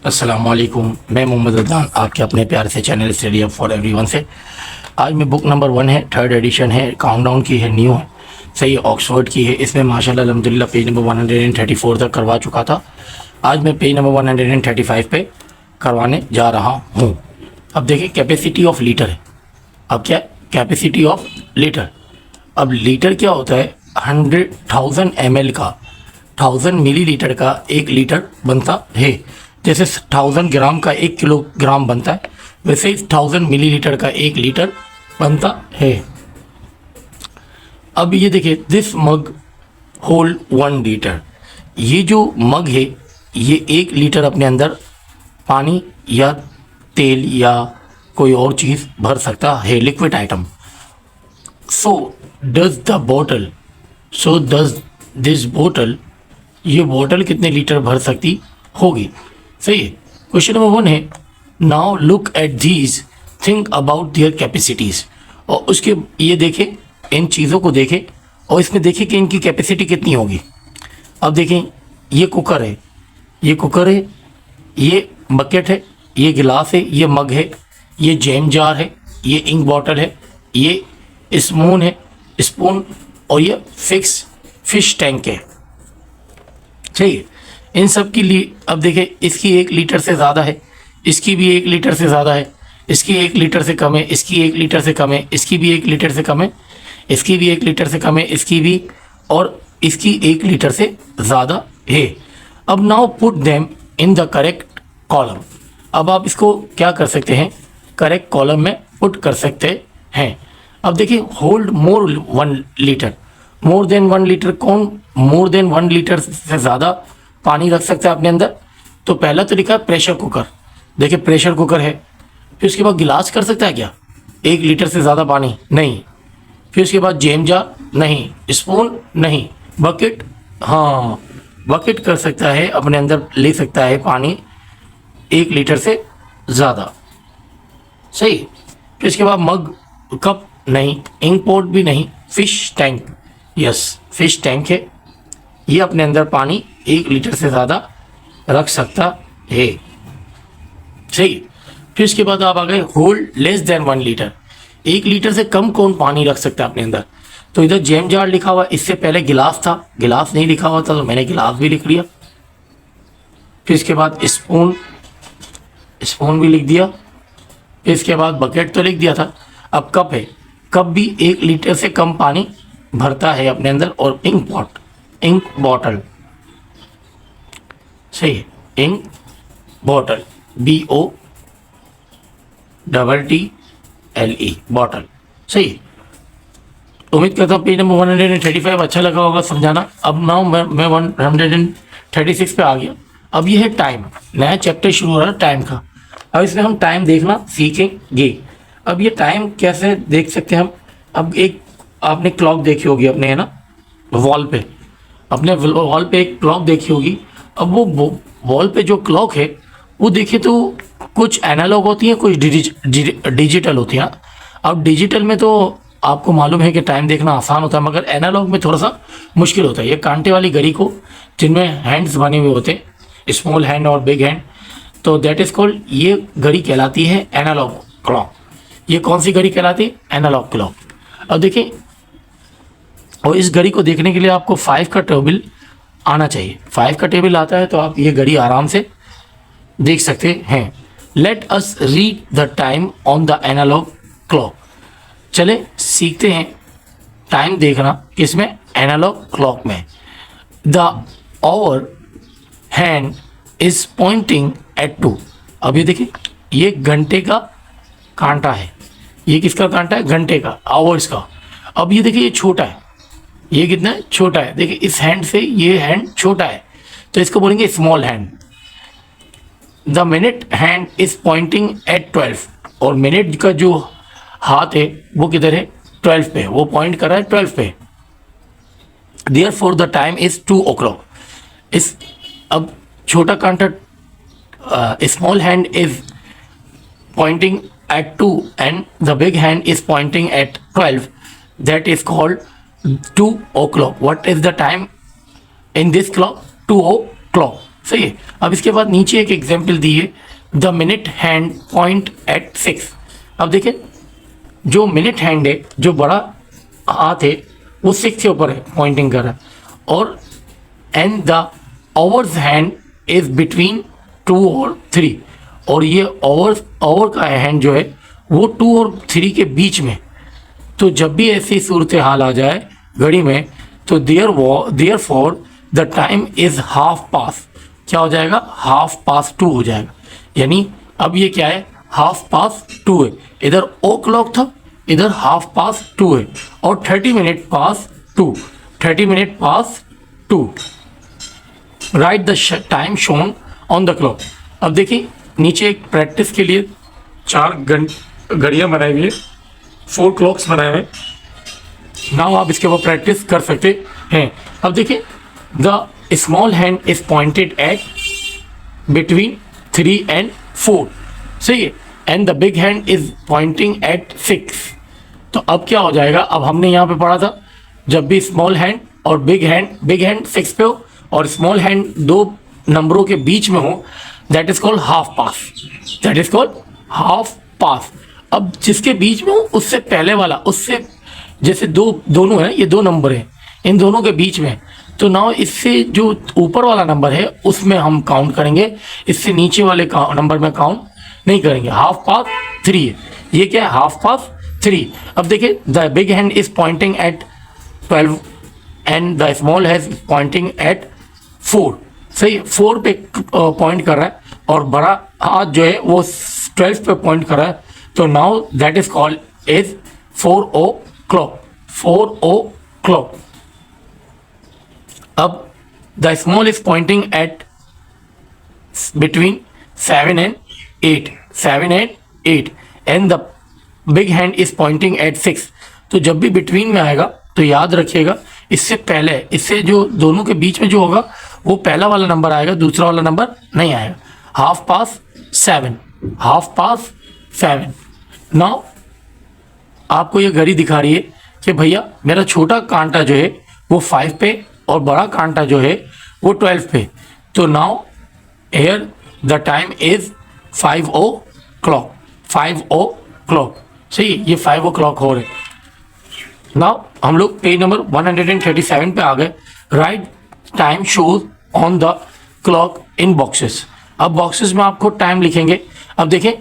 अस्सलाम वालेकुम, मैं मोहम्मद अदनान आपके अपने प्यार से channel study up for everyone से। आज मैं बुक नंबर 1 है, थर्ड एडिशन है, काउंटडाउन की है, न्यू है, सही ऑक्सफोर्ड की है। इसमें माशाल्लाह अल्हम्दुलिल्लाह पेज नंबर 134 तक करवा चुका था। आज मैं पेज नंबर 135 पे करवाने जा रहा हूँ। अब देखिए कैपेसिटी ऑफ लीटर है। अब क्या कैपेसिटी ऑफ लीटर, अब लीटर क्या होता है, 100,000 ml का 1000 मिलीलीटर का 1 लीटर बनता है। जैसे 1000 ग्राम का 1 किलोग्राम बनता है, वैसे ही 1000 मिलीलीटर का 1 लीटर बनता है। अब ये देखिए, दिस मग होल्ड 1 लीटर। ये जो मग है ये 1 लीटर अपने अंदर पानी या तेल या कोई और चीज़ भर सकता है, liquid item. So does the bottle, so does this bottle, ये बॉटल कितने लीटर भर सकती होगी। सही है। क्वेश्चन नंबर 1 है, now look at these, think about their capacities. और उसके ये देखें, इन चीज़ों को देखें और इसमें देखें कि इनकी कैपेसिटी कितनी होगी। अब देखें, ये कुकर है, ये कुकर है, ये बकेट है, ये गिलास है, ये मग है, ये जैम जार है, ये इंक बॉटल है, ये स्पून है, स्पून, और ये फिश टैंक है। चाहिए इन सब की अब देखिए, इसकी 1 लीटर से ज़्यादा है, इसकी भी 1 लीटर से ज़्यादा है, इसकी 1 लीटर से कम है, इसकी 1 लीटर से कम है, इसकी भी 1 लीटर से कम है, इसकी भी 1 लीटर से कम है, इसकी भी, और इसकी 1 लीटर से ज़्यादा है। अब now put them in the correct column. अब आप इसको क्या कर सकते हैं, करेक्ट कॉलम में पुट कर सकते हैं। अब देखिए, होल्ड मोर 1 लीटर, मोर देन 1 लीटर, कौन मोर देन 1 लीटर से ज़्यादा पानी रख सकता है अपने अंदर। तो पहला तो लिखा है प्रेशर कुकर, देखिए प्रेशर कुकर है। फिर उसके बाद गिलास कर सकता है क्या, 1 लीटर से ज़्यादा पानी नहीं। फिर उसके बाद जैम जार नहीं, स्पून नहीं, बकेट, हाँ बकेट कर सकता है, अपने अंदर ले सकता है पानी 1 लीटर से ज़्यादा। सही। फिर उसके बाद मग, कप नहीं, इंक पॉट भी नहीं, fish tank, yes fish tank है, ये अपने अंदर पानी 1 लीटर से ज़्यादा रख सकता है। सही। फिर इसके बाद आप आ गए hold less than 1 litre, 1 litre से कम कौन पानी रख सकता है अपने अंदर। तो इधर जैम जार लिखा हुआ, इससे पहले गिलास था, गिलास नहीं लिखा हुआ था तो मैंने गिलास भी लिख लिया। फिर इसके बाद स्पून, स्पून भी लिख दिया। फिर इसके बाद बकेट तो लिख दिया था। अब कप है, कप भी 1 लीटर से कम पानी भरता है अपने अंदर। और इंक पॉट, इंक बॉटल, सही है, इंक बॉटल, BOTTLE बॉटल, सही है। उम्मीद करता हूँ पेज नंबर 135 अच्छा लगा होगा समझाना। अब नाउ मैं 136 पे आ गया। अब ये है टाइम, नया चैप्टर शुरू हो रहा है टाइम का। अब इसमें हम टाइम देखना सीखेंगे। अब ये टाइम कैसे देख सकते हैं हम। अब एक आपने क्लॉक देखी होगी अपने, है ना, वॉल पे, अपने वॉल पे एक क्लॉक देखी होगी। अब वो वॉल पे जो क्लॉक है वो देखिए तो कुछ एनालॉग होती है, कुछ डिजिटल होती है। अब डिजिटल में तो आपको मालूम है कि टाइम देखना आसान होता है, मगर एनालॉग में थोड़ा सा मुश्किल होता है। ये कांटे वाली घड़ी को, जिनमें हैंड्स बने हुए होते हैं, स्मॉल हैंड और बिग हैंड, तो दैट इज़ कॉल्ड, ये घड़ी कहलाती है एनालॉग क्लॉक। ये कौन सी घड़ी कहलाती है, एनालॉग क्लॉक। अब देखिए, और इस घड़ी को देखने के लिए आपको 5 का टेबल आना चाहिए। 5 का टेबल आता है तो आप ये घड़ी आराम से देख सकते हैं। Let us read the time on the analog clock. चले सीखते हैं टाइम देखना किसमें, एनालॉग क्लॉक में। The hour hand is pointing at 2। अब ये देखिए, ये घंटे का कांटा है, ये किसका कांटा है, घंटे का, आवर्स का। अब ये देखिए, ये छोटा है, ये कितना है, छोटा है। देखिए इस हैंड से ये हैंड छोटा है तो इसको बोलेंगे small hand. The minute hand is pointing eight 12। और मिनट का जो हाथ है वो किधर है, 12 पे, वो पॉइंट कर रहा है 12 पे। Therefore the time is 2 o'clock। इस अब छोटा कांटा, small hand is Poynting at 2 and the big hand is pointing at 12. That is called 2 o'clock. What is the time in this clock? 2 o'clock. सही है। अब इसके बाद नीचे एक एग्जाम्पल दी है, the minute hand point at 6। अब देखिए जो मिनट हैंड है, जो बड़ा हाथ है, वो 6 के ऊपर है, पॉइंटिंग कर रहा है, और and the hours hand is between 2 और 3, और ये आवर का हैंड जो है वो 2 और 3 के बीच में। तो जब भी ऐसी सूरत हाल आ जाए घड़ी में, तो therefore the time is half past, क्या हो जाएगा, हाफ पास 2 हो जाएगा। यानी अब ये क्या है, हाफ पास 2 है, इधर ओ क्लॉक था, इधर हाफ पास 2 है, और 30 minute pass 2, 30 minute pass 2। Right the time shown on the clock. अब देखिए नीचे एक प्रैक्टिस के लिए 4 घड़ियाँ बनाई हुई है, 4 क्लॉक्स बनाए हुए। नाउ आप इसके ऊपर प्रैक्टिस कर सकते हैं। अब देखिए the small hand is pointed eight between 3 and 4, सही है, and the big hand is pointing eight 6। तो अब क्या हो जाएगा, अब हमने यहाँ पे पढ़ा था जब भी स्मॉल हैंड और बिग हैंड 6 पे हो और स्मॉल हैंड 2 नंबरों के बीच में हो, that is called half past, that is called half past. अब जिसके बीच में हो उससे पहले वाला, उससे जैसे दोनों है, ये 2 नंबर है, इन दोनों के बीच में, तो नाउ इससे जो ऊपर वाला नंबर है उसमें हम काउंट करेंगे, इससे नीचे वाले नंबर में काउंट नहीं करेंगे। हाफ पास 3 है, ये क्या है, हाफ पास 3। अब देखिए the big hand is pointing eight 12 and the small hand Poynting eight 4, सही है, 4 पे पॉइंट कर रहा है, और बड़ा हाथ जो है वो 12 पे पॉइंट कर रहा है। तो now that is called is 4 o'clock, 4 o'clock। अब the small is pointing eight between 7 and 8, 7 and 8, and the big hand is pointing eight 6। तो जब भी बिटवीन में आएगा तो याद रखिएगा, इससे पहले, इससे जो दोनों के बीच में जो होगा वो पहला वाला नंबर आएगा, दूसरा वाला नंबर नहीं आएगा। Half past 7, half past 7। Now आपको ये घड़ी दिखा रही है कि भैया मेरा छोटा कांटा जो है वो 5 पे और बड़ा कांटा जो है वो 12 पे। तो now here the time is 5 o'clock, 5 o'clock, सही, ये 5 o'clock हो रहे। नाउ हम लोग पेज नंबर 137 पे आ गए। Right time shows on the clock in boxes. अब बॉक्सेस में आपको टाइम लिखेंगे। अब देखें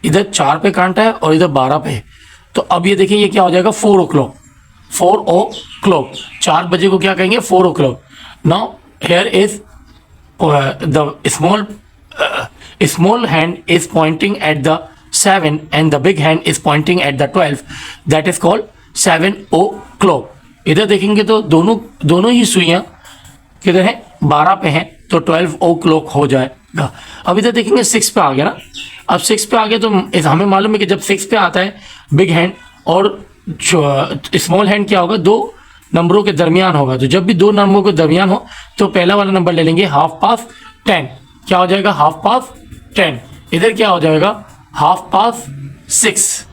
इधर 4 पे कांटा है और इधर 12 पे है, तो अब ये देखिए ये क्या हो जाएगा, 4 o'clock, 4 o'clock, 4 बजे को क्या कहेंगे, 4 o'clock। Now here is the small hand is pointing at the 7 and the big hand is pointing at the 12, that is called 7 o'clock। इधर देखेंगे तो दोनों ही सुइयां किधर हैं, 12 पे हैं, तो 12 o'clock हो जाएगा। अब इधर देखेंगे 6 पे आ गया ना। अब 6 पे आ गया तो हमें मालूम है कि जब 6 पे आता है बिग हैंड और स्मॉल हैंड क्या होगा, 2 नंबरों के दरमियान होगा। तो जब भी 2 नंबरों के दरमियान हो तो पहला वाला नंबर ले लेंगे, हाफ पास 10, क्या हो जाएगा, हाफ पास 10। इधर क्या हो जाएगा, हाफ पास 6।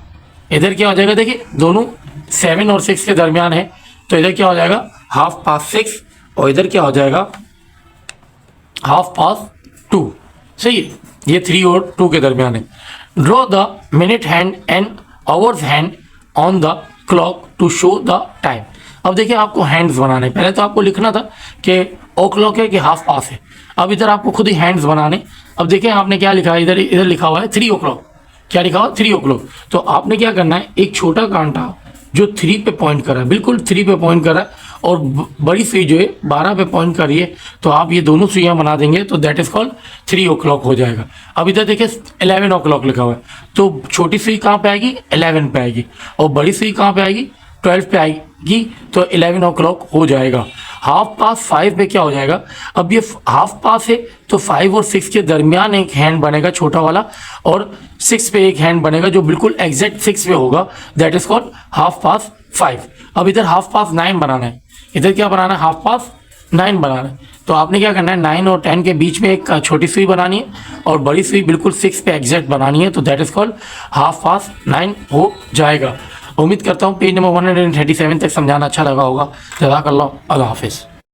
इधर क्या हो जाएगा, देखिए दोनों 7 और 6 के दरमियान है, तो इधर क्या हो जाएगा, हाफ पास 6, और इधर क्या हो जाएगा, हाफ पास 2, सही है, ये 3 और 2 के दरमियान है। Draw the minute hand and hours hand on the clock to show the time. अब देखिए आपको हैंड्स बनाने, पहले तो आपको लिखना था कि ओ क्लॉक है कि हाफ पास है। अब इधर आपको खुद ही हैंड्स बनाने। अब देखिए आपने क्या लिखा है, इधर लिखा हुआ है 3 o'clock, क्या लिखा हुआ, 3 o'clock। तो आपने क्या करना है, एक छोटा कांटा जो 3 पे पॉइंट कर रहा है, बिल्कुल 3 पे पॉइंट कर रहा है, और बड़ी सुई जो है 12 पे पॉइंट कर रही है, तो आप ये दोनों सुइयां बना देंगे, तो दैट इज कॉल्ड 3 o'clock हो जाएगा। अब इधर देखिए 11 o'clock लिखा हुआ है, तो छोटी सुई कहाँ पे आएगी, 11 पे आएगी, और बड़ी सुई कहाँ पे आएगी, 12 पे आएगी, तो 11 o'clock हो जाएगा। हाफ पास 5 पे क्या हो जाएगा, अब ये हाफ पास है तो 5 और 6 के दरमियान एक हैंड बनेगा छोटा वाला, और 6 पे एक हैंड बनेगा जो बिल्कुल एग्जैक्ट 6 पे होगा, that is called half past 5। अब इधर हाफ पास 9 बनाना है, इधर क्या बनाना है, हाफ पास 9 बनाना है। तो आपने क्या करना है, 9 और 10 के बीच में एक छोटी सुई बनानी है, और बड़ी सुई बिल्कुल 6 पे एग्जैक्ट बनानी है, तो that is called half past 9 हो जाएगा। उम्मीद करता हूँ पेज नंबर 137 तक समझाना अच्छा लगा होगा। जज़ाकल्लाह, अल्लाह हाफिज़।